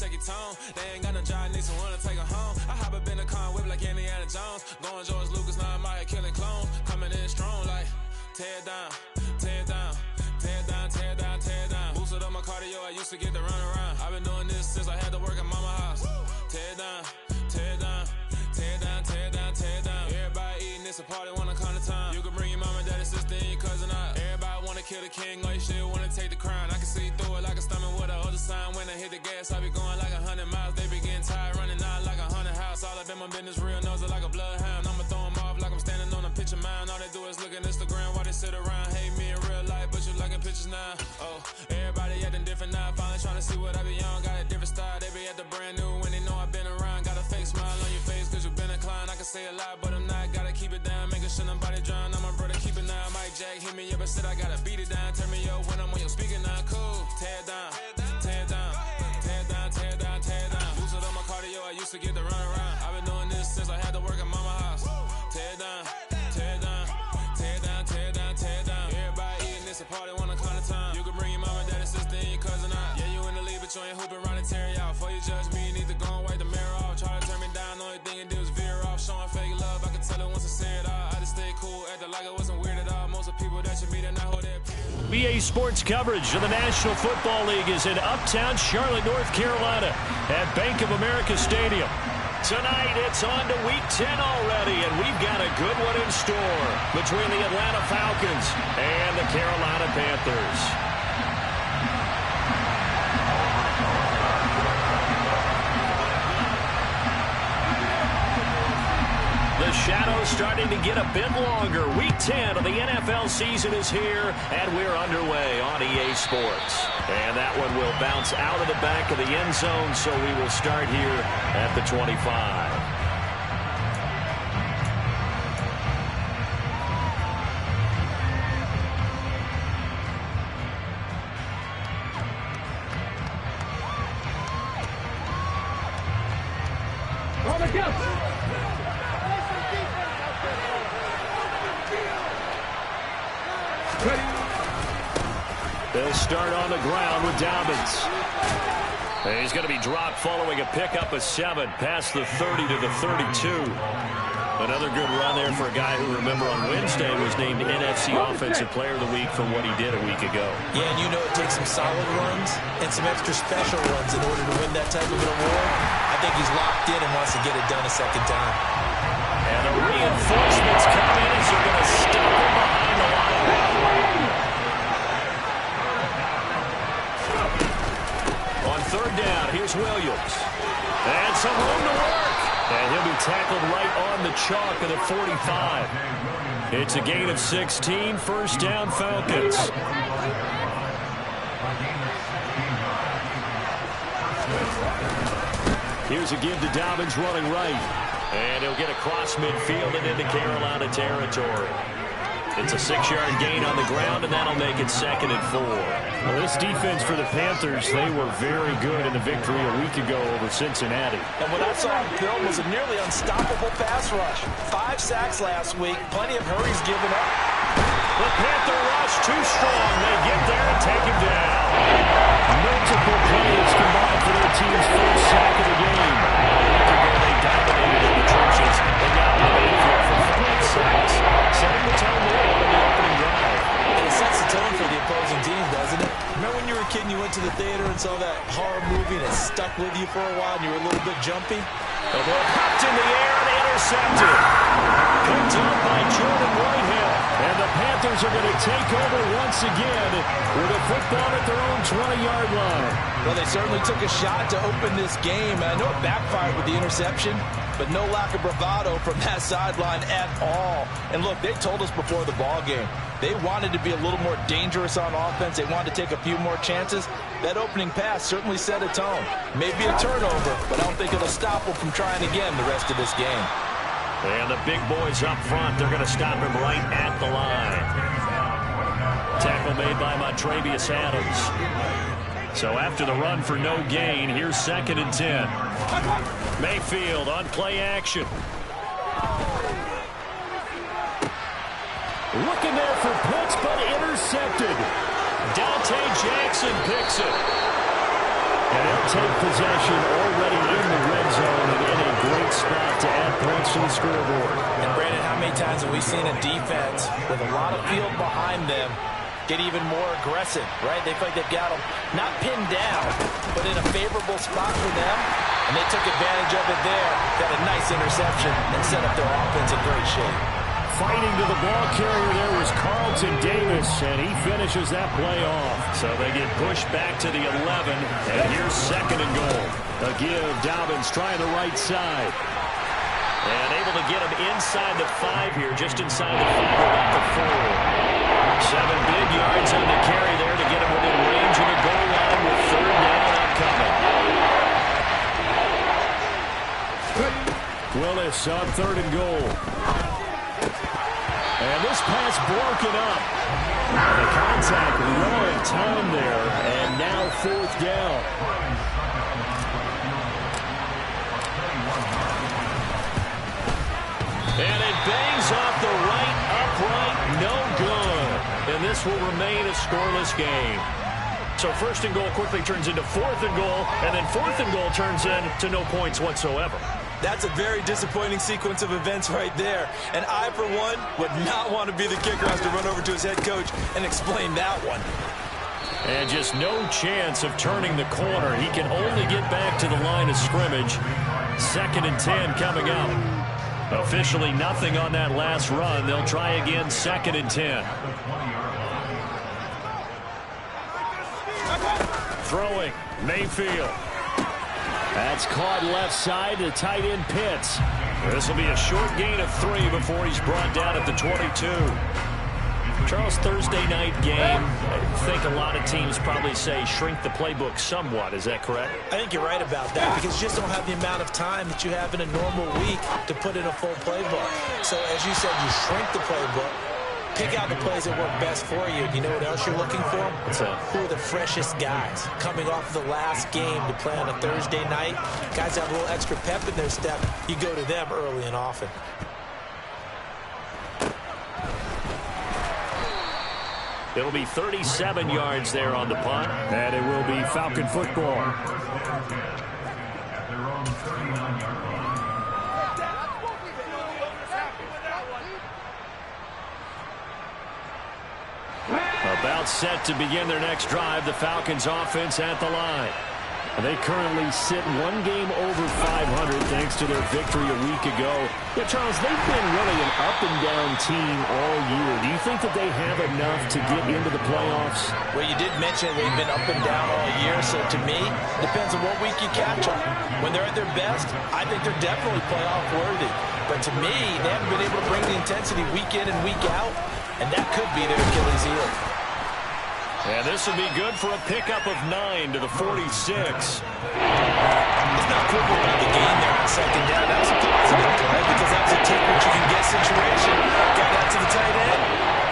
shake your tone. They ain't got no job, need someone to take her home. I hop up in the car, whip like Indiana Jones. Going George Lucas, now I'm out here killing clones. Coming in strong like, tear it down, tear it down. Tear it down, tear it down, tear it down. Boosted up my cardio, I used to get to run around. I've been doing this since I had to work at mama house. Tear it down, tear it down, tear it down, tear it down, tear it down. Everybody eating, it's a party, wanna come to time. You can bring your mama, daddy, sister, and your cousin out. Everybody wanna kill the king, or you still wanna take the crown. I can see through it like a stomach with a other sign. When I hit the gas, I be going like 100 miles. They be getting tired, running out like 100 house. All up in my business, real nose like a bloodhound. I'ma throw them off like I'm standing on a picture mound. All they do is look at Instagram while they sit around. Hate me in real life, but you liking pictures now. Oh, everybody acting different now. Finally trying to see what I be on. Got a different style, they be at the brand new when they know I've been around. Got a fake smile on your face cause you been inclined. I can say a lot, but I'm not. Gotta keep it down, making sure nobody drown. I'm my brother, keep it now. Mike Jack hit me up and said I gotta beat it down. Turn me up when I'm on your speaker now. Cool, tear it down, tear it down, tear it down, tear it down, tear it down. Boosted up my cardio, I used to get to run around. I've been doing this since I had to work at mama house. Tear it down, tear it down, tear it down, tear it down, tear it down. Everybody eating, it's a party, wanna come to time. You can bring your mama, daddy, sister, and your cousin out. Yeah, you in the lead, but you ain't hooping around and tear it out. Before you judge me, you need to go and wipe the mirror off. Try to turn me down, the only thing you did was veer off. Showing fake love, I can tell it once I say it all. I just stay cool, acting like it wasn't weird at all. Most of the people that you meet are not who they're. BA Sports coverage of the National Football League is in Uptown Charlotte, North Carolina at Bank of America Stadium. Tonight, it's on to Week 10 already, and we've got a good one in store between the Atlanta Falcons and the Carolina Panthers. The shadow's starting to get a bit longer. Week 10 of the NFL season is here, and we're underway on EA Sports. And that one will bounce out of the back of the end zone, so we will start here at the 25. They'll start on the ground with Dobbins. He's going to be dropped following a pickup of 7 past the 30 to the 32. Another good run there for a guy who, remember, on Wednesday was named NFC Offensive Player of the Week for what he did a week ago. Yeah, and you know it takes some solid runs and some extra special runs in order to win that type of an award. I think he's locked in and wants to get it done a second time. And the reinforcements come in as they're going to stop him behind the line. On third down, here's Williams. And some room to work. And he'll be tackled right on the chalk of the 45. It's a gain of 16. First down, Falcons. Here's a give to Dobbins running right. And he'll get across midfield and into Carolina territory. It's a 6-yard gain on the ground, and that'll make it 2nd and 4. Well, this defense for the Panthers, they were very good in the victory a week ago over Cincinnati. And what I saw on film was a nearly unstoppable pass rush. 5 sacks last week, plenty of hurries given up. The Panther rush too strong. They get there and take him down. Multiple players combined for their team's first sack of the game. They dominated in the trenches. They got the backfield for 5 sacks. Setting the tone there on the opening drive. And it sets the tone for the opposing team, doesn't it? Remember when you were a kid and you went to the theater and saw that horror movie and it stuck with you for a while and you were a little bit jumpy? The ball popped in the air and intercepted. Picked up by Jordan Whitehead. And the Panthers are going to take over once again with a football at their own 20-yard line. Well, they certainly took a shot to open this game. I know it backfired with the interception, but no lack of bravado from that sideline at all. And look, they told us before the ball game, they wanted to be a little more dangerous on offense. They wanted to take a few more chances. That opening pass certainly set a tone. Maybe a turnover, but I don't think it'll stop them from trying again the rest of this game. And the big boys up front, they're going to stop him right at the line. Tackle made by Montravius Adams. So after the run for no gain, here's 2nd and 10. Mayfield on play action. Looking there for puts, but intercepted. Dante Jackson picks it. And take possession already in the red zone and in a great spot to add points to the scoreboard. And Brandon, how many times have we seen a defense with a lot of field behind them get even more aggressive, right? They feel like they've got them not pinned down, but in a favorable spot for them, and they took advantage of it there. Got a nice interception and set up their offense in great shape. Fighting to the ball carrier there was Carlton Davis, and he finishes that play off. So they get pushed back to the 11, and here's 2nd and goal. A give, Dobbins trying the right side. And able to get him inside the 5 here, just inside the 5, about the 4. 7 big yards on the carry there to get him within range of the goal line with 3rd down upcoming. Willis on 3rd and goal. And this pass broken up. The contact well in time there, and now 4th down. And it bangs off the right upright, no good. And this will remain a scoreless game. So 1st and goal quickly turns into 4th and goal, and then 4th and goal turns into no points whatsoever. That's a very disappointing sequence of events right there. And I, for one, would not want to be the kicker who has to run over to his head coach and explain that one. And just no chance of turning the corner. He can only get back to the line of scrimmage. 2nd and 10 coming up. Officially nothing on that last run. They'll try again 2nd and 10. Throwing, Mayfield. That's caught left side to tight end Pitts. This will be a short gain of 3 before he's brought down at the 22. Charles, Thursday night game, I think a lot of teams probably say shrink the playbook somewhat. Is that correct? I think you're right about that because you just don't have the amount of time that you have in a normal week to put in a full playbook. So as you said, you shrink the playbook. Pick out the plays that work best for you. You know what else you're looking for? What's that? Who are the freshest guys coming off of the last game to play on a Thursday night? Guys have a little extra pep in their step. You go to them early and often. It'll be 37 yards there on the punt, and it will be Falcon football. About set to begin their next drive, the Falcons offense at the line. They currently sit 1 game over 500 thanks to their victory a week ago. Yeah, Charles, they've been really an up-and-down team all year. Do you think that they have enough to get into the playoffs? Well, you did mention they've been up and down all year, so to me, depends on what week you catch them. When they're at their best, I think they're definitely playoff worthy. But to me, they haven't been able to bring the intensity week in and week out, and that could be their Achilles heel. And this will be good for a pickup of 9 to the 46. It's not quibble about the gain there on 2nd down. That was a positive play because that was a take-what-you-can-get situation. Got out to the tight end.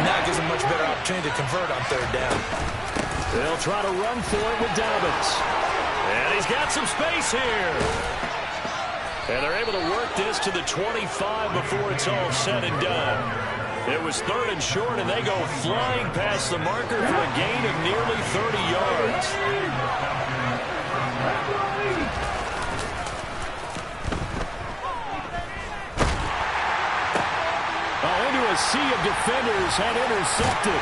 Now it gives them much better opportunity to convert on 3rd down. They'll try to run for it with Dobbins. And he's got some space here. And they're able to work this to the 25 before it's all said and done. It was 3rd and short, and they go flying past the marker for a gain of nearly 30 yards. Into a sea of defenders and intercepted.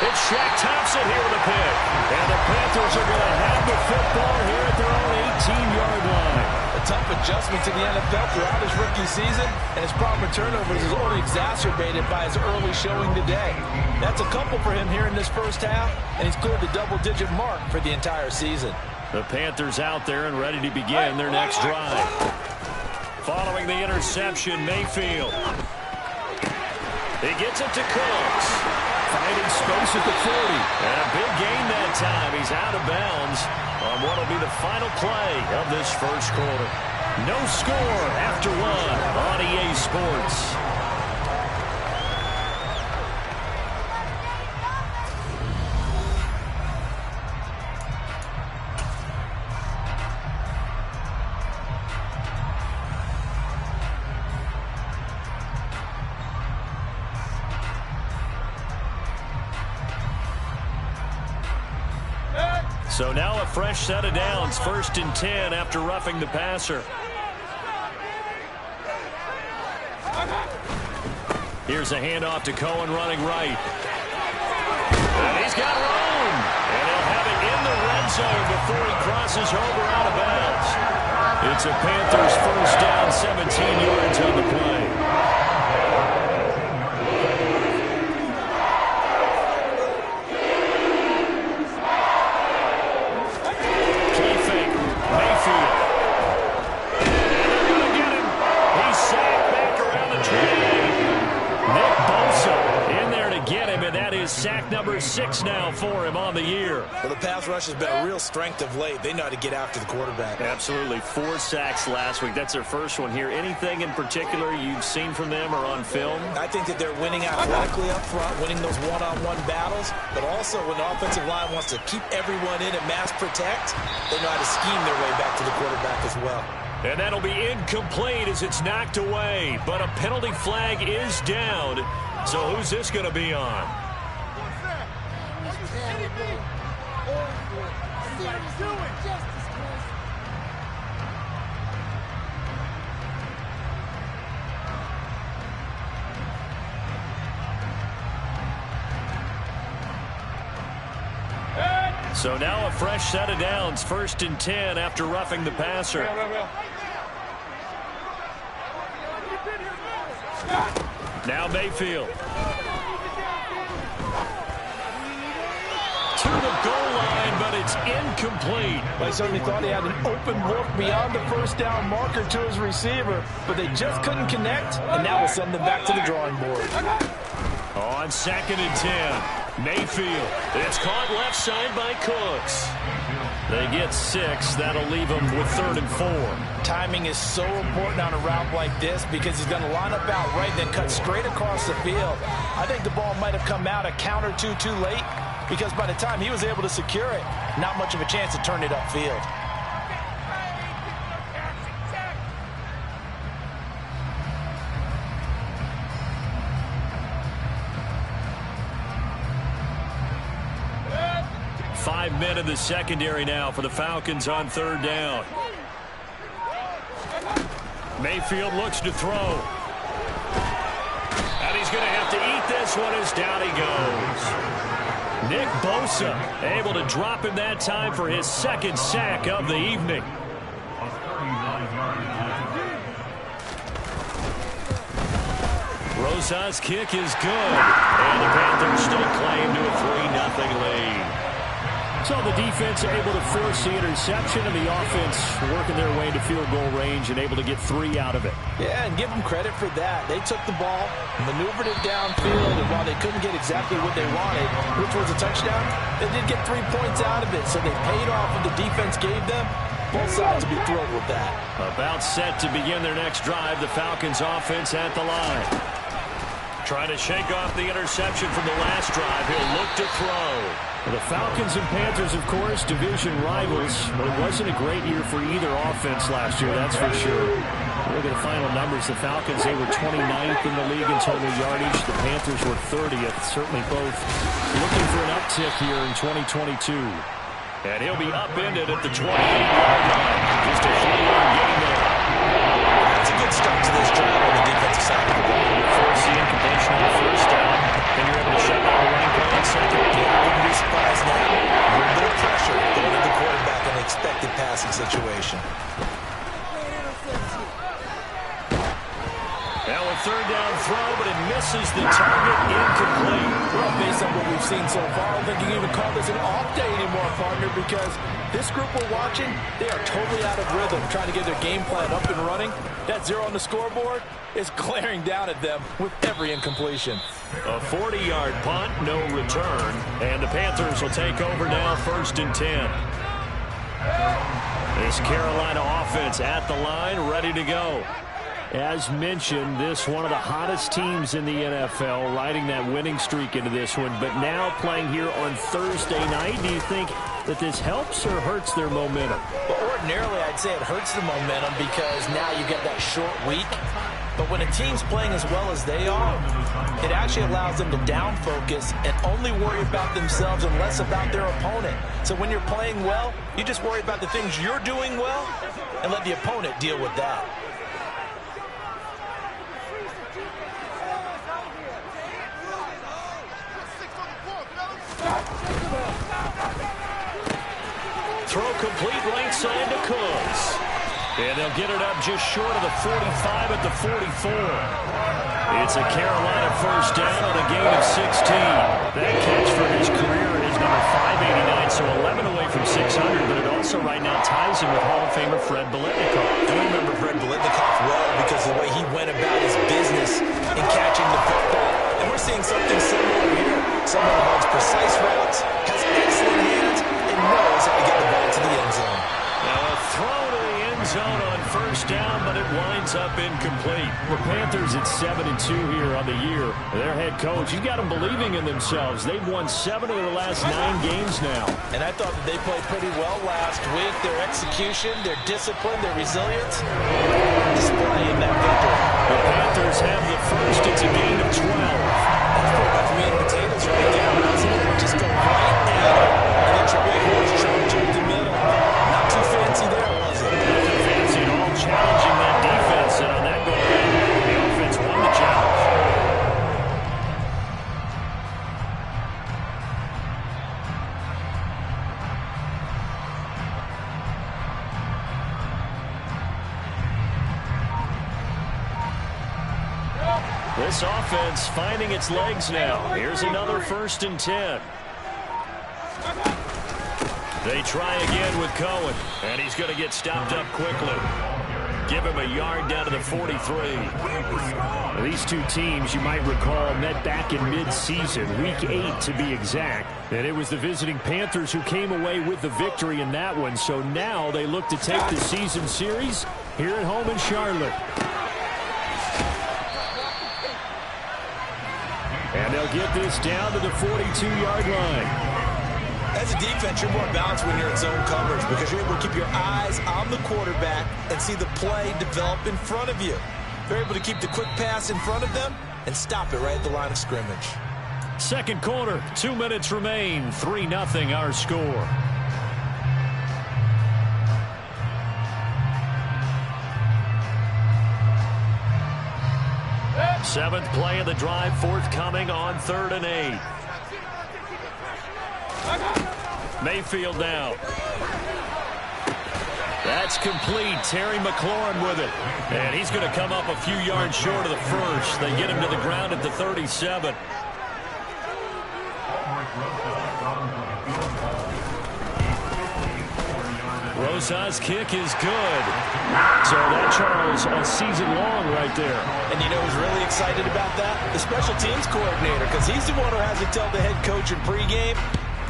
It's Shaq Thompson here with a pick. And the Panthers are going to have the football here at their own 18-yard line. A tough adjustment to the NFL throughout his rookie season, and his problem with turnovers is only exacerbated by his early showing today. That's a couple for him here in this first half, and he's cleared the double-digit mark for the entire season. The Panthers out there and ready to begin their next drive. Following the interception, Mayfield. He gets it to Cooks. Finding space at the 40. And a big gain that time. He's out of bounds on what will be the final play of this first quarter. No score after 1 on EA Sports. So now a fresh set of downs, 1st and 10 after roughing the passer. Here's a handoff to Cohen running right. And he's got room. And he'll have it in the red zone before he crosses over out of bounds. It's a Panthers 1st down, 17 yards on the play. Sack number 6 now for him on the year. Well, the pass rush has been a real strength of late. They know how to get after the quarterback. Absolutely. 4 sacks last week. That's their first one here. Anything in particular you've seen from them or on film? I think that they're winning athletically up front, winning those one-on-one battles, but also when the offensive line wants to keep everyone in and mass protect, they know how to scheme their way back to the quarterback as well. And that'll be incomplete as it's knocked away, but a penalty flag is down. So who's this going to be on? So now a fresh set of downs, 1st and 10 after roughing the passer. Now Mayfield. To the goal line, but it's incomplete. I certainly thought he had an open look beyond the 1st down marker to his receiver, but they just couldn't connect, and that will send them back to the drawing board. On 2nd and 10. Mayfield. It's caught left side by Cooks. They get 6. That'll leave them with 3rd and 4. Timing is so important on a route like this because he's going to line up out right, then cut straight across the field. I think the ball might have come out a count or two too late because by the time he was able to secure it, not much of a chance to turn it upfield. Five men in the secondary now for the Falcons on 3rd down. Mayfield looks to throw. And he's going to have to eat this one as down he goes. Nick Bosa able to drop him that time for his 2nd sack of the evening. Rosas' kick is good. And the Panthers still claim to a 3-0 lead. So the defense able to force the interception, and the offense working their way into field goal range and able to get 3 out of it. Yeah, and give them credit for that. They took the ball, maneuvered it downfield, and while they couldn't get exactly what they wanted, which was a touchdown, they did get 3 points out of it. So they paid off what the defense gave them. Both sides will be thrilled with that. About set to begin their next drive, the Falcons offense at the line. Trying to shake off the interception from the last drive. He'll look to throw. The Falcons and Panthers, of course, division rivals, but it wasn't a great year for either offense last year, that's for sure. Look at the final numbers. The Falcons, they were 29th in the league in total yardage. The Panthers were 30th. Certainly both looking for an uptick here in 2022. And he'll be upended at the 28-yard line. Just a short gain there. That's a good start to this drive on the defensive side of the ball. Force the incompletion on the 1st down. Then you're able to shut down the running play on 2nd. Yeah, I wouldn't be surprised now. A little bit of pressure going to the quarterback in an expected passing situation. Now a 3rd down throw, but it misses the target, incomplete. Well, based on what we've seen so far, I don't think you can even call this an off day anymore, partner, because this group we're watching, they are totally out of rhythm, trying to get their game plan up and running. That 0 on the scoreboard is glaring down at them with every incompletion. A 40-yard punt, no return, and the Panthers will take over now 1st and 10. This Carolina offense at the line, ready to go. As mentioned, this one of the hottest teams in the NFL, riding that winning streak into this one, but now playing here on Thursday night. Do you think that this helps or hurts their momentum? Well, Ordinarily, I'd say it hurts the momentum because now you get that short week. But when a team's playing as well as they are, it actually allows them to down focus and only worry about themselves and less about their opponent. So when you're playing well, you just worry about the things you're doing well and let the opponent deal with that. Throw complete right side to Cooks. And they'll get it up just short of the 45 at the 44. It's a Carolina first down on a gain of 16. That catch for his career is number 589, so 11 away from 600, but it also right now ties him with Hall of Famer Fred Biletnikoff. I remember Fred Biletnikoff well because of the way he went about his business in catching the football. And we're seeing something similar here. Someone who runs precise routes, has excellent hands, and knows how to get the ball to the end zone. Now a throw to the end zone on first down, but it winds up incomplete. The Panthers at 7-2 here on the year. Their head coach, you got them believing in themselves. They've won 7 of their last 9 games now. And I thought that they played pretty well last week. Their execution, their discipline, their resilience, display in that victory. The Panthers have the first. It's a gain of 12. That's pretty much meat and potatoes right there, doesn't it? Just go right at it. And then Trey Horse charge up the middle. Not too fancy there, was it? Nothing fancy at all, challenging that defense. And on that go-around, the offense won the challenge. This offense finding its legs now. Here's another 1st and 10. They try again with Cohen, and he's going to get stopped up quickly. Give him a yard down to the 43. These two teams, you might recall, met back in mid-season, week 8 to be exact. And it was the visiting Panthers who came away with the victory in that one. So now they look to take the season series here at home in Charlotte. And they'll get this down to the 42-yard line. As a defense, you're more balanced when you're in zone coverage because you're able to keep your eyes on the quarterback and see the play develop in front of you. You're able to keep the quick pass in front of them and stop it right at the line of scrimmage. Second quarter, 2 minutes remain, 3-0 our score. Seventh play of the drive forthcoming on 3rd and 8. Mayfield now. That's complete. Terry McLaurin with it. And he's going to come up a few yards short of the first. They get him to the ground at the 37. Rosas' kick is good. So that, Charles, a season long right there. And you know who's really excited about that? The special teams coordinator, because he's the one who has to tell the head coach in pregame,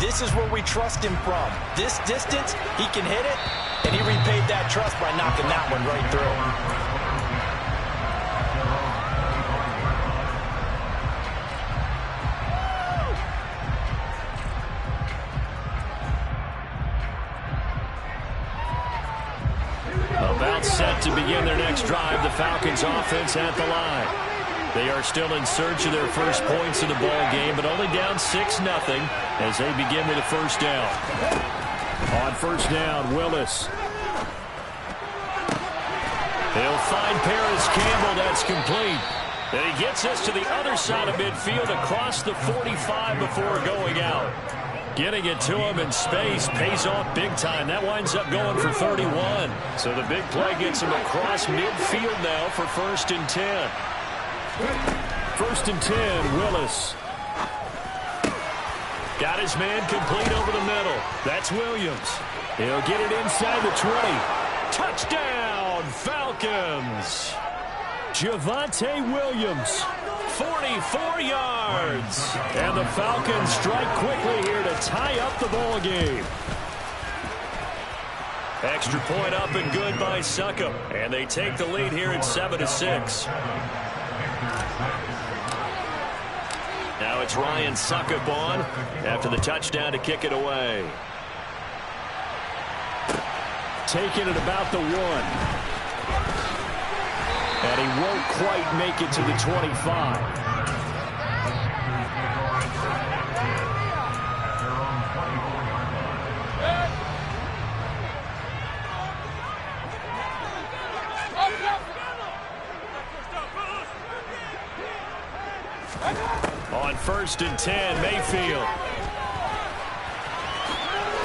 this is where we trust him from. This distance, he can hit it, and he repaid that trust by knocking that one right through. About set to begin their next drive, the Falcons offense at the line. They are still in search of their first points of the ball game, but only down 6-0 as they begin with a first down. On first down, Willis. He'll find Paris Campbell. That's complete. And he gets us to the other side of midfield across the 45 before going out. Getting it to him in space pays off big time. That winds up going for 31. So the big play gets him across midfield now for 1st and 10. 1st and 10, Willis. Got his man complete over the middle. That's Williams. He'll get it inside the 20. Touchdown, Falcons. Javonte Williams. 44 yards. And the Falcons strike quickly here to tie up the ball game. Extra point up and good by Succop. And they take the lead here at 7-6. Now it's Ryan Succop on after the touchdown to kick it away. taken at about the 1. And he won't quite make it to the 25. On 1st and 10, Mayfield.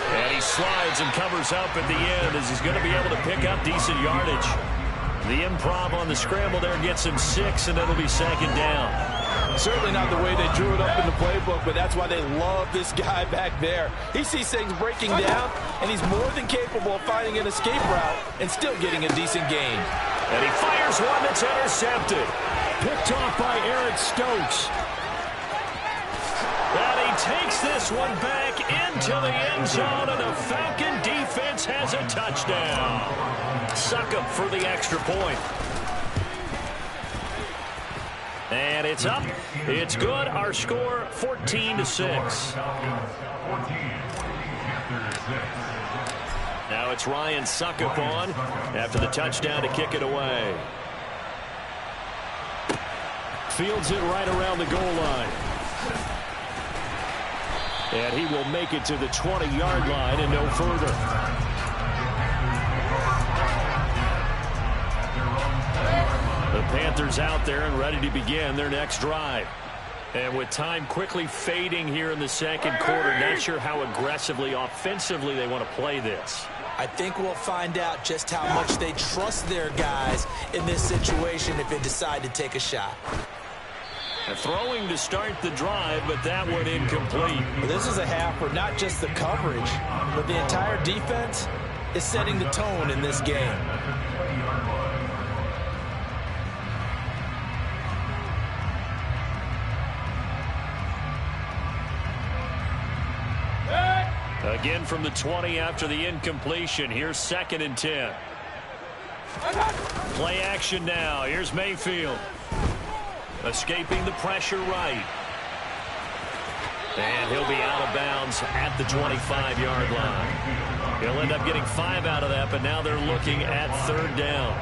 And he slides and covers up at the end as he's going to be able to pick up decent yardage. The improv on the scramble there gets him 6, and it'll be 2nd down. Certainly not the way they drew it up in the playbook, but that's why they love this guy back there. He sees things breaking down, and he's more than capable of finding an escape route and still getting a decent gain. And he fires one that's intercepted. Picked off by Eric Stokes. And he takes this one back into the end zone, and the Falcon defense has a touchdown. Succop for the extra point. And it's up. It's good. Our score, 14-6. Now it's Ryan Succop on after the touchdown to kick it away. Fields it right around the goal line. And he will make it to the 20-yard line and no further. The Panthers out there and ready to begin their next drive. And with time quickly fading here in the second quarter, not sure how aggressively, offensively they want to play this. I think we'll find out just how much they trust their guys in this situation if they decide to take a shot. Throwing to start the drive, but that one incomplete. This is a half where not just the coverage, but the entire defense is setting the tone in this game. Again from the 20 after the incompletion. Here's 2nd and 10. Play action now. Here's Mayfield. Escaping the pressure right. And he'll be out of bounds at the 25-yard line. He'll end up getting 5 out of that, but now they're looking at 3rd down.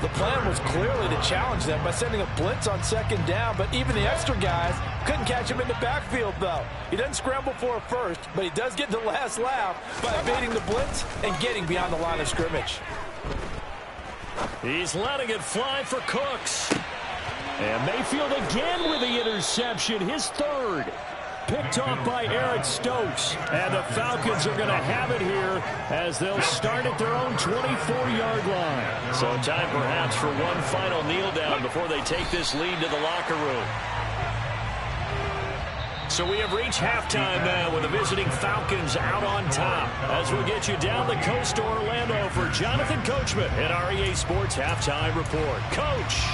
The plan was clearly to challenge them by sending a blitz on 2nd down, but even the extra guys couldn't catch him in the backfield, though. He doesn't scramble for a first, but he does get the last laugh by evading the blitz and getting beyond the line of scrimmage. He's letting it fly for Cooks. And Mayfield again with the interception, his 3rd. Picked off by Eric Stokes. And the Falcons are going to have it here as they'll start at their own 24-yard line. So time perhaps for one final kneel down before they take this lead to the locker room. So we have reached halftime now with the visiting Falcons out on top. As we get you down the coast to Orlando for Jonathan Coachman at REA Sports Halftime Report. Coach.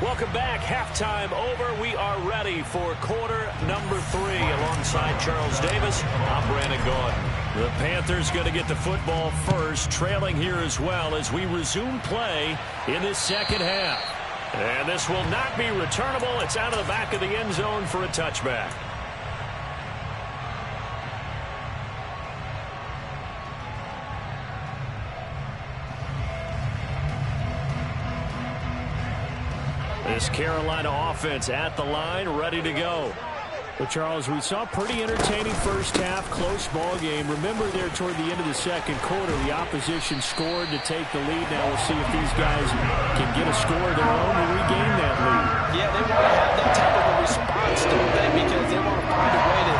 Welcome back. Halftime over. We are ready for quarter number 3 alongside Charles Davis. I'm Brandon Gaudin. The Panthers going to get the football first, trailing here as well as we resume play in this second half. And this will not be returnable. It's out of the back of the end zone for a touchback. This Carolina offense at the line, ready to go. Well, Charles, we saw pretty entertaining first half, close ball game. Remember there toward the end of the second quarter, the opposition scored to take the lead. Now we'll see if these guys can get a score of their own to regain that lead. Yeah, they want to have that type of a response, don't they? Because they want to find a way to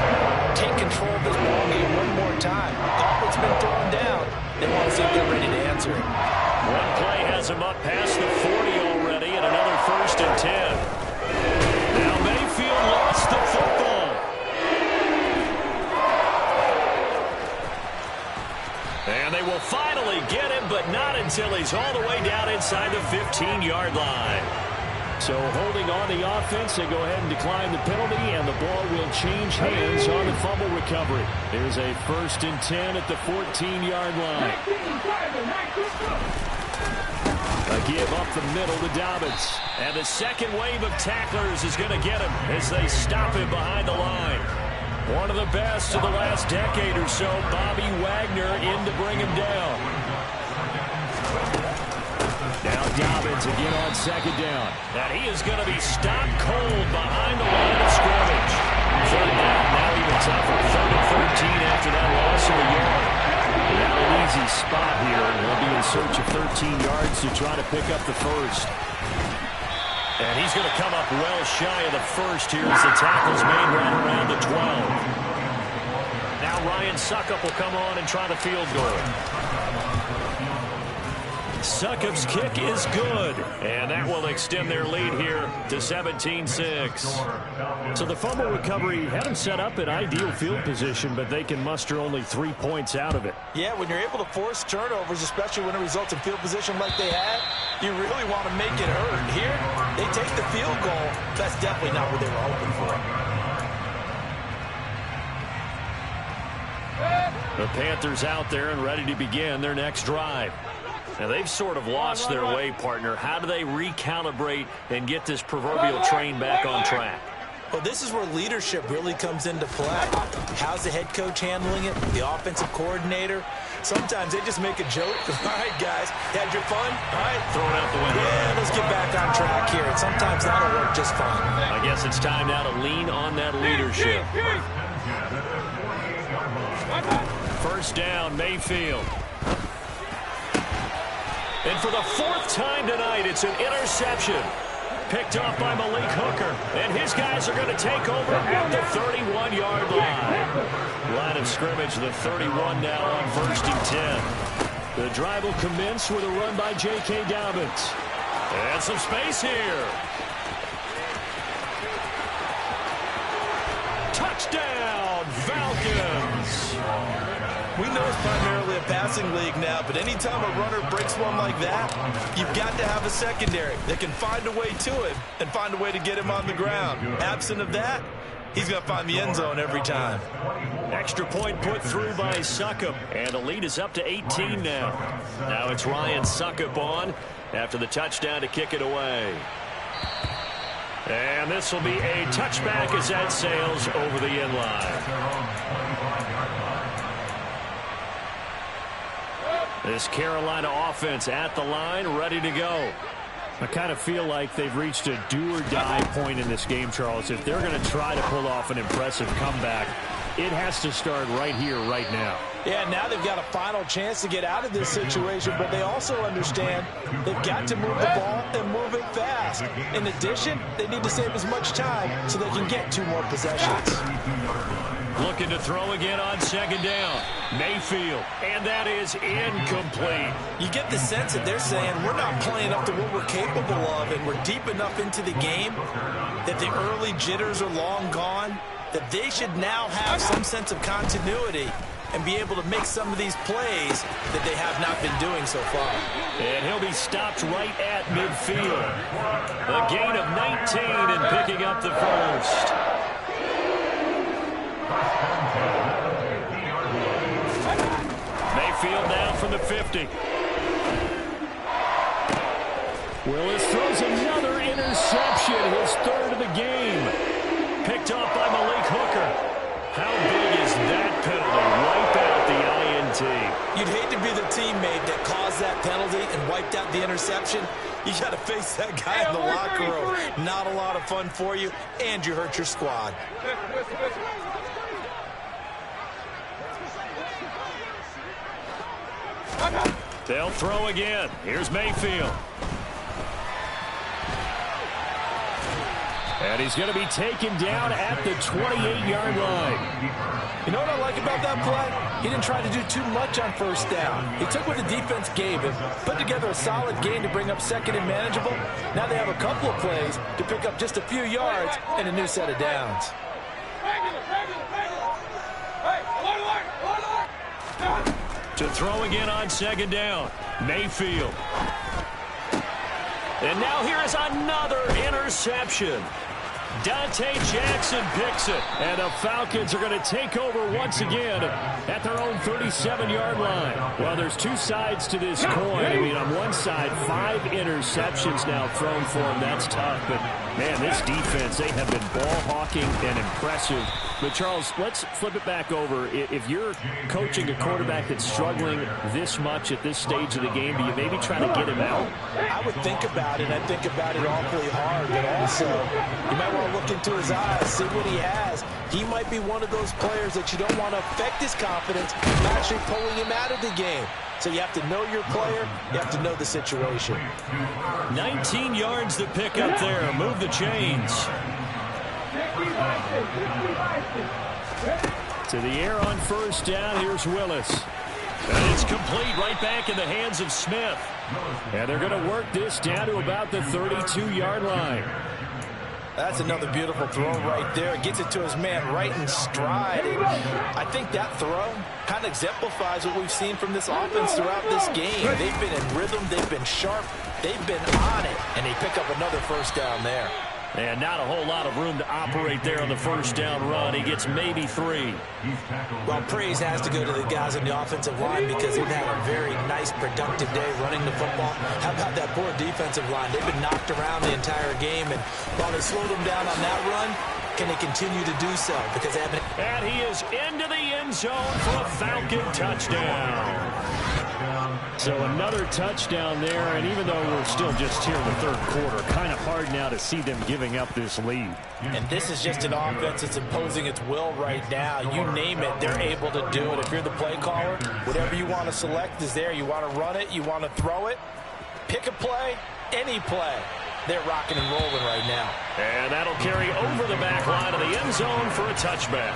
take control of this ball game one more time. Gauntlet's been thrown down. They want to see if they're ready to answer it. One play has them up past the 40 already, and another 1st and 10. Now Mayfield lost the football. And they will finally get him, but not until he's all the way down inside the 15-yard line. So holding on the offense, they go ahead and decline the penalty, and the ball will change hands on the fumble recovery. There's a 1st and 10 at the 14-yard line. A give up the middle to Dobbins. And the second wave of tacklers is going to get him as they stop him behind the line. One of the best of the last decade or so, Bobby Wagner in to bring him down. Now Dobbins again on second down. And he is going to be stopped cold behind the line of scrimmage. Third down, now even tougher. 3rd and 13 after that loss of a yard. Not an easy spot here. They'll be in search of 13 yards to try to pick up the first. And he's going to come up well shy of the first here as the tackle's made right around the 12. Now Ryan Succop will come on and try the field goal. Succop's kick is good, and that will extend their lead here to 17-6. So the fumble recovery had them set up in ideal field position, but they can muster only 3 points out of it. Yeah, when you're able to force turnovers, especially when it results in field position like they had, you really want to make it hurt. Here, they take the field goal. That's definitely not what they were hoping for. The Panthers out there and ready to begin their next drive. Now, they've sort of lost their way, partner. How do they recalibrate and get this proverbial train back on track? Well, this is where leadership really comes into play. How's the head coach handling it? The offensive coordinator? Sometimes they just make a joke. All right, guys, had your fun? All right. Throw it out the window. Yeah, let's get back on track here. And sometimes that'll work just fine. I guess it's time now to lean on that leadership. First down, Mayfield. And for the 4th time tonight, it's an interception. Picked off by Malik Hooker. And his guys are going to take over at the 31-yard line. Line of scrimmage, the 31 now on 1st and 10. The drive will commence with a run by J.K. Dobbins. And some space here. Touchdown, Falcons. We know it's primarily a passing league now, but anytime a runner breaks one like that, you've got to have a secondary that can find a way to him and find a way to get him on the ground. Absent of that, he's going to find the end zone every time. Extra point put through by Succop, and the lead is up to 18 now. Now it's Ryan Succop on after the touchdown to kick it away. And this will be a touchback as that sails over the end line. This Carolina offense at the line, ready to go. I kind of feel like they've reached a do-or-die point in this game, Charles. If they're going to try to pull off an impressive comeback, it has to start right here, right now. Yeah, now they've got a final chance to get out of this situation, but they also understand they've got to move the ball and move it fast. In addition, they need to save as much time so they can get 2 more possessions. Looking to throw again on second down. Mayfield, and that is incomplete. You get the sense that they're saying we're not playing up to what we're capable of, and we're deep enough into the game that the early jitters are long gone, that they should now have some sense of continuity and be able to make some of these plays that they have not been doing so far. And he'll be stopped right at midfield. A gain of 19 and picking up the first. Mayfield now from the 50. Willis throws another interception, his 3rd of the game. Picked off by Malik Hooker. How big is that penalty? Wipe out the INT. You'd hate to be the teammate that caused that penalty and wiped out the interception. You got to face that guy in the locker room. Not a lot of fun for you, and you hurt your squad. They'll throw again. Here's Mayfield. And he's going to be taken down at the 28-yard line. You know what I like about that play? He didn't try to do too much on first down. He took what the defense gave him, put together a solid game to bring up second and manageable. Now they have a couple of plays to pick up just a few yards and a new set of downs. To throw again on second down, Mayfield. And now here is another interception. Dante Jackson picks it. And the Falcons are going to take over once again at their own 37-yard line. Well, there's 2 sides to this coin. I mean, on one side, 5 interceptions now thrown for him. That's tough. But Man, this defense, they have been ball hawking and impressive. But, Charles, let's flip it back over. If you're coaching a quarterback that's struggling this much at this stage of the game, do you maybe try to get him out? I would think about it. I think about it awfully hard. But also, you might want to look into his eyes, see what he has. He might be one of those players that you don't want to affect his confidence by actually pulling him out of the game. So you have to know your player. You have to know the situation. 19 yards to pick up there. Move the chains. To the air on first down. Here's Willis. And it's complete right back in the hands of Smith. And they're going to work this down to about the 32-yard line. That's another beautiful throw right there. Gets it to his man right in stride. And I think that throw kind of exemplifies what we've seen from this offense throughout this game. They've been in rhythm. They've been sharp. They've been on it. And they pick up another first down there. And not a whole lot of room to operate there on the first down run. He gets maybe 3. Well, praise has to go to the guys on the offensive line because they've had a very nice, productive day running the football. How about that poor defensive line? They've been knocked around the entire game, and while they slowed them down on that run, can they continue to do so? Because they haven't. And he is into the end zone for a Falcon touchdown. So another touchdown there, and even though we're still just here in the third quarter, kind of hard now to see them giving up this lead. And this is just an offense that's imposing its will right now. You name it, they're able to do it. If you're the play caller, whatever you want to select is there. You want to run it, you want to throw it, pick a play, any play. They're rocking and rolling right now. And that'll carry over the back line of the end zone for a touchback.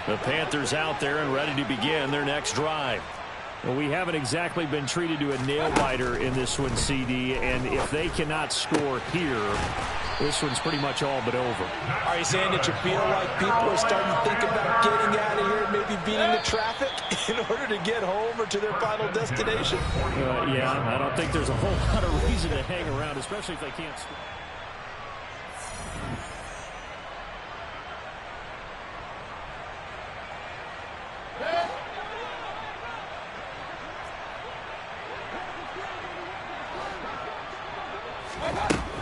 The Panthers out there and ready to begin their next drive. Well, we haven't exactly been treated to a nail-biter in this one, CD, and if they cannot score here, this one's pretty much all but over. Are you saying that you feel like people are starting to think about getting out of here, maybe beating the traffic in order to get home or to their final destination? Yeah, I don't think there's a whole lot of reason to hang around, especially if they can't score.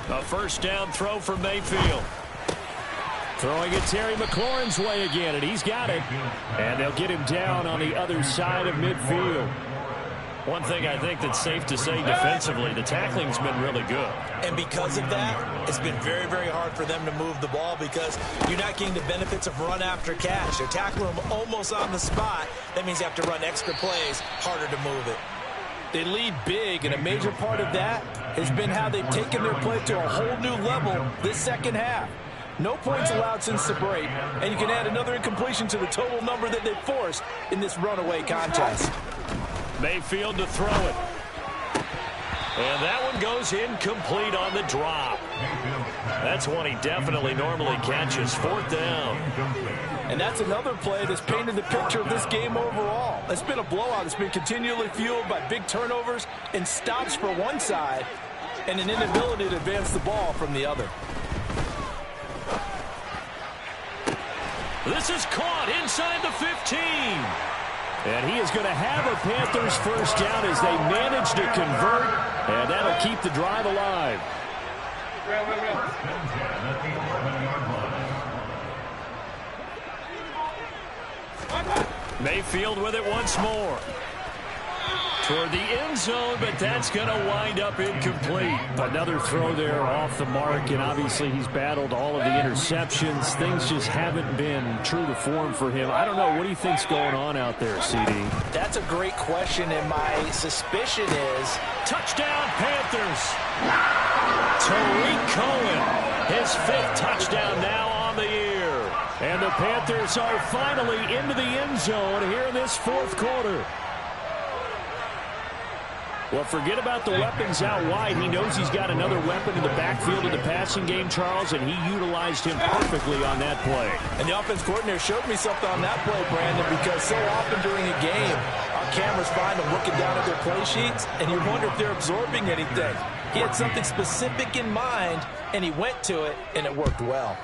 A first down throw for Mayfield. Throwing it Terry McLaurin's way again, and he's got it. And they'll get him down on the other side of midfield. One thing I think that's safe to say defensively, the tackling's been really good. And because of that, it's been very, very hard for them to move the ball because you're not getting the benefits of run after catch. They're tackling them almost on the spot. That means you have to run extra plays, harder to move it. They lead big, and a major part of that has been how they've taken their play to a whole new level this second half. No points allowed since the break, and you can add another incompletion to the total number that they've forced in this runaway contest. Mayfield to throw it. And that one goes incomplete on the drop. That's one he definitely normally catches. Fourth down. And that's another play that's painted the picture of this game overall. It's been a blowout. It's been continually fueled by big turnovers and stops for one side and an inability to advance the ball from the other. This is caught inside the 15. And he is going to have a Panthers first down as they manage to convert, and that'll keep the drive alive. Mayfield with it once more. Toward the end zone, but that's going to wind up incomplete. Another throw there off the mark, and obviously he's battled all of the interceptions. Things just haven't been true to form for him. I don't know. What do you think's going on out there, CD? That's a great question, and my suspicion is... Touchdown, Panthers! Tariq Cohen, his 5th touchdown now on the year. And the Panthers are finally into the end zone here in this 4th quarter. Well, forget about the weapons out wide. He knows he's got another weapon in the backfield of the passing game, Charles, and he utilized him perfectly on that play. And the offense coordinator showed me something on that play, Brandon, because so often during a game, our cameras find them looking down at their play sheets, and you wonder if they're absorbing anything. He had something specific in mind, and he went to it, and it worked well.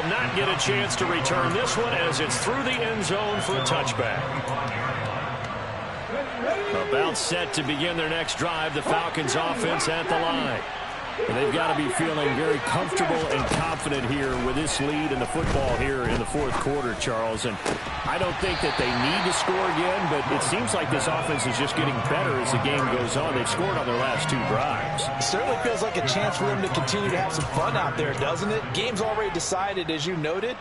not get a chance to return this one as it's through the end zone for a touchback. About set to begin their next drive, the Falcons offense at the line. And they've got to be feeling very comfortable and confident here with this lead in the football here in the fourth quarter, Charles. And I don't think that they need to score again, but it seems like this offense is just getting better as the game goes on. They've scored on their last 2 drives. It certainly feels like a chance for them to continue to have some fun out there, doesn't it? Game's already decided, as you noted.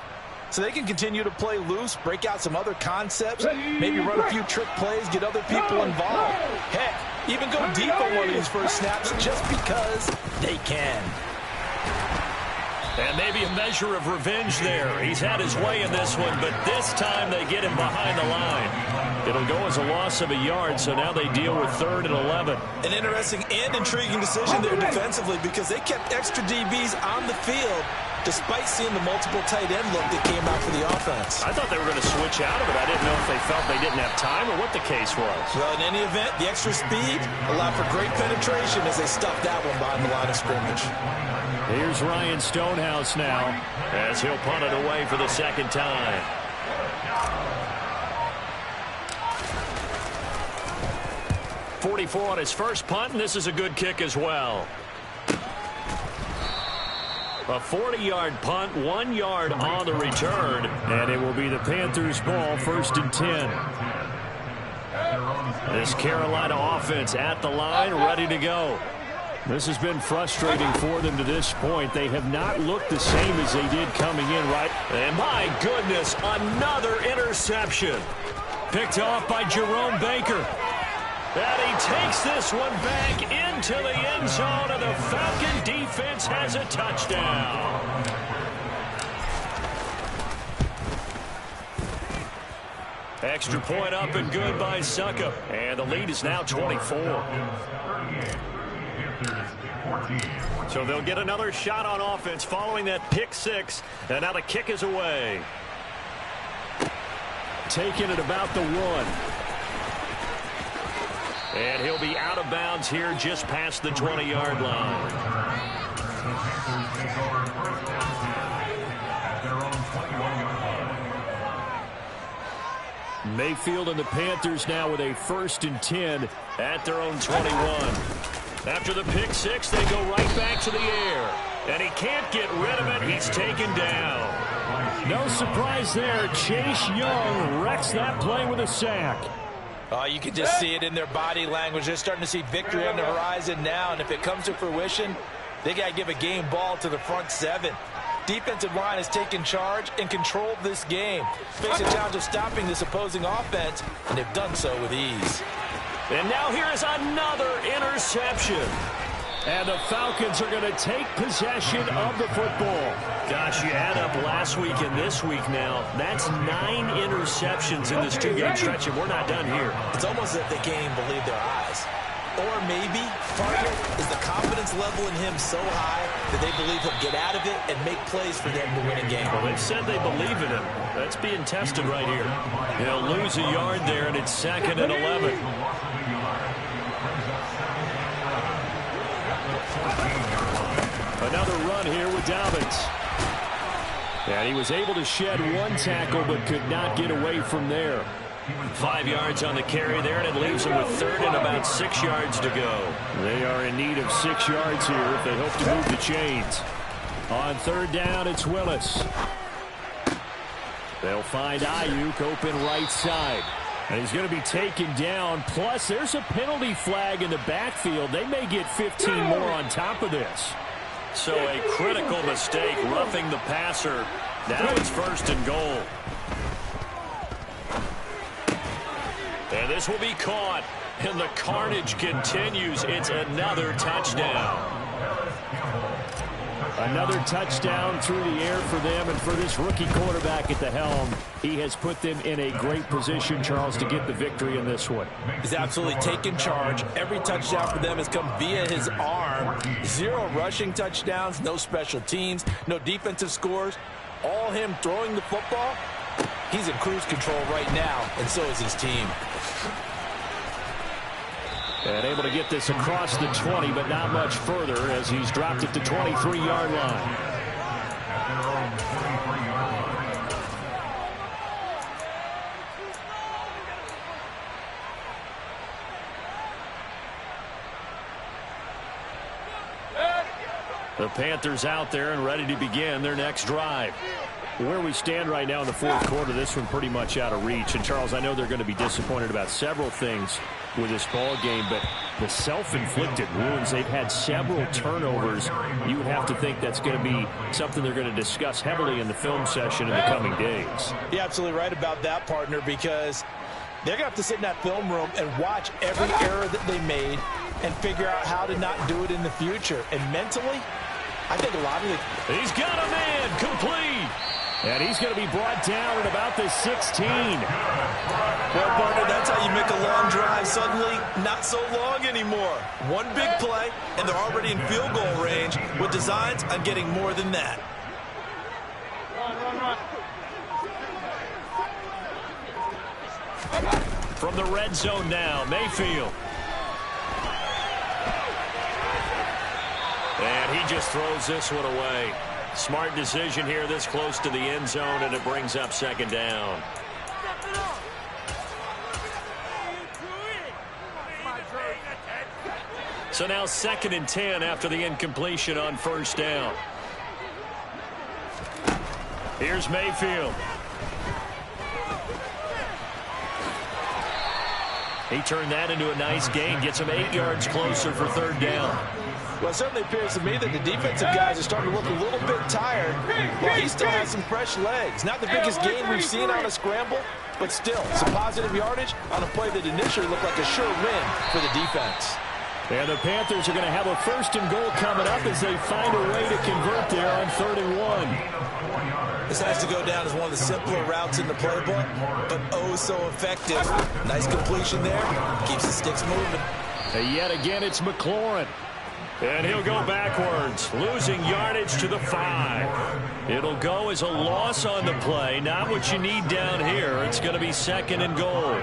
So they can continue to play loose, break out some other concepts, maybe run a few trick plays, get other people involved. Heck, even go deep on one of these first snaps just because they can. And maybe a measure of revenge there. He's had his way in this one, but this time they get him behind the line. It'll go as a loss of a yard, so now they deal with 3rd and 11. An interesting and intriguing decision there defensively because they kept extra DBs on the field despite seeing the multiple tight end look that came out for the offense. I thought they were going to switch out of it. I didn't know if they felt they didn't have time or what the case was. Well, in any event, the extra speed allowed for great penetration as they stuffed that one behind the line of scrimmage. Here's Ryan Stonehouse now as he'll punt it away for the second time. .44 on his first punt, and this is a good kick as well. A 40-yard punt, 1 yard on the return, and it will be the Panthers' ball, 1st and 10. This Carolina offense at the line, ready to go. This has been frustrating for them to this point. They have not looked the same as they did coming in, right? And my goodness, another interception. Picked off by Jerome Baker. And he takes this one back into the end zone, and the Falcon defense has a touchdown. Extra point up and good by Succop. And the lead is now 24. So they'll get another shot on offense following that pick 6. And now the kick is away. Taking it about the 1. And he'll be out of bounds here just past the 20-yard line. Mayfield and the Panthers now with a 1st and 10 at their own 21. After the pick 6, they go right back to the air. And he can't get rid of it. He's taken down. No surprise there. Chase Young wrecks that play with a sack. Oh, you can just see it in their body language. They're starting to see victory on the horizon now, and if it comes to fruition, they got to give a game ball to the front 7. Defensive line has taken charge and controlled this game. Face a challenge of stopping this opposing offense, and they've done so with ease. And now here is another interception. And the Falcons are going to take possession of the football. Gosh, you add up last week and this week now. That's 9 interceptions in this 2-game stretch, and we're not done here. It's almost as if they can't even believe their eyes. Or maybe part of it is the confidence level in him so high that they believe he'll get out of it and make plays for them to win a game. Well, they've said they believe in him. That's being tested right here. They'll lose a yard there, and it's 2nd and 11. Another run here with Dobbins. And he was able to shed 1 tackle but could not get away from there. 5 yards on the carry there, and it leaves them with 3rd and about 6 yards to go. They are in need of 6 yards here if they hope to move the chains. On 3rd down, it's Willis. They'll find Ayuk open right side. And he's going to be taken down. Plus, there's a penalty flag in the backfield. They may get 15 more on top of this. So a critical mistake, roughing the passer. Now it's 1st and goal. And this will be caught. And the carnage continues. It's another touchdown. Another touchdown through the air for them, and for this rookie quarterback at the helm, he has put them in a great position, Charles, to get the victory in this one. He's absolutely taken charge. Every touchdown for them has come via his arm. 0 rushing touchdowns, no special teams, no defensive scores. All him throwing the football. He's in cruise control right now, and so is his team. And able to get this across the 20, but not much further as he's dropped it to 23-yard line. The Panthers out there and ready to begin their next drive. Where we stand right now in the fourth quarter, this one pretty much out of reach. And, Charles, I know they're going to be disappointed about several things with this ball game, but the self-inflicted wounds, they've had several turnovers. You would have to think that's going to be something they're going to discuss heavily in the film session in the coming days. You're absolutely right about that, partner, because they're going to have to sit in that film room and watch every error that they made and figure out how to not do it in the future. And mentally, I think a lot of it. He's got a man complete. And he's going to be brought down at about the 16. Well, partner, that's how you make a long drive suddenly not so long anymore. One big play, and they're already in field goal range with designs on getting more than that. From the red zone now, Mayfield. And he just throws this one away. Smart decision here this close to the end zone, and it brings up second down. So now 2nd and 10 after the incompletion on first down. Here's Mayfield. He turned that into a nice gain, gets him 8 yards closer for third down. Well, it certainly appears to me that the defensive guys are starting to look a little bit tired, while he still has some fresh legs. Not the biggest gain we've seen on a scramble, but still, some positive yardage on a play that initially looked like a sure win for the defense. And the Panthers are going to have a 1st and goal coming up as they find a way to convert there on 3rd and 1. This has to go down as one of the simpler routes in the playbook, but oh so effective. Nice completion there. Keeps the sticks moving. And yet again, it's McLaurin. And he'll go backwards, losing yardage to the 5. It'll go as a loss on the play. Not what you need down here. It's going to be 2nd and goal.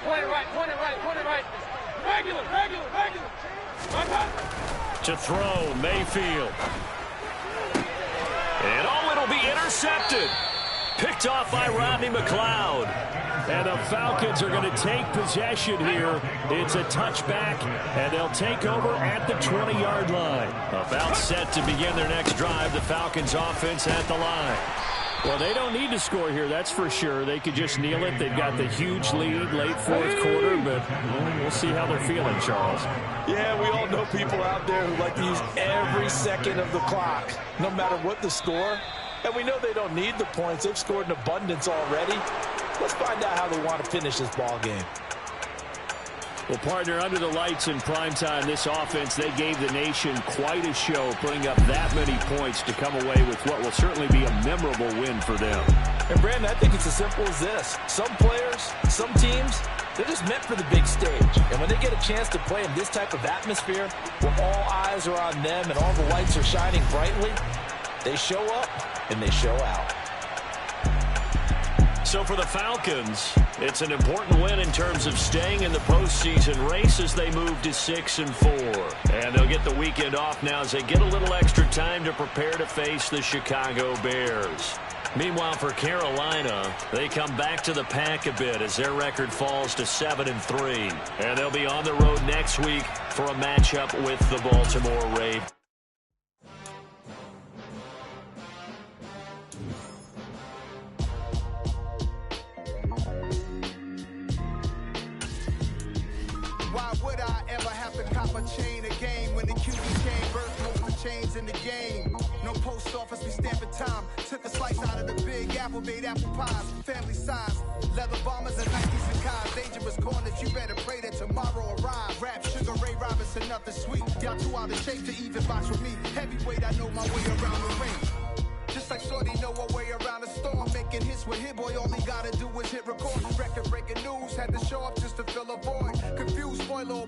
Point it right. Regular. To throw, Mayfield. And it'll be intercepted. Picked off by Rodney McLeod. And the Falcons are going to take possession here. It's a touchback, and they'll take over at the 20-yard line. About set to begin their next drive, the Falcons offense at the line. Well, they don't need to score here, that's for sure. They could just kneel it. They've got the huge lead, late fourth quarter, but we'll see how they're feeling, Charles. Yeah, we all know people out there who like to use every second of the clock, no matter what the score. And we know they don't need the points. They've scored in abundance already. Let's find out how they want to finish this ball game. Well, partner, under the lights in primetime, this offense, they gave the nation quite a show, putting up that many points to come away with what will certainly be a memorable win for them. And, Brandon, I think it's as simple as this. Some players, some teams, they're just meant for the big stage. And when they get a chance to play in this type of atmosphere, where all eyes are on them and all the lights are shining brightly, they show up and they show out. So for the Falcons, it's an important win in terms of staying in the postseason race as they move to 6-4. And they'll get the weekend off now as they get a little extra time to prepare to face the Chicago Bears. Meanwhile, for Carolina, they come back to the pack a bit as their record falls to 7-3. And they'll be on the road next week for a matchup with the Baltimore Ravens. Why would I ever have to cop a chain again when the QB came birth most of the chains in the game? No post office, we stamping time. Took a slice out of the big apple, made apple pies, family size. Leather bombers and Nikes and Kais. Dangerous corners, you better pray that tomorrow arrive. Rap, Sugar Ray Robinson, nothing sweet. Y'all too out of shape to even box with me. Heavyweight, I know my way around the ring. Just like Shorty know a way around the storm. Making hits with Hit Boy, all he gotta do is hit record. Record breaking news, had to show up just to fill a void. Confused, spoiler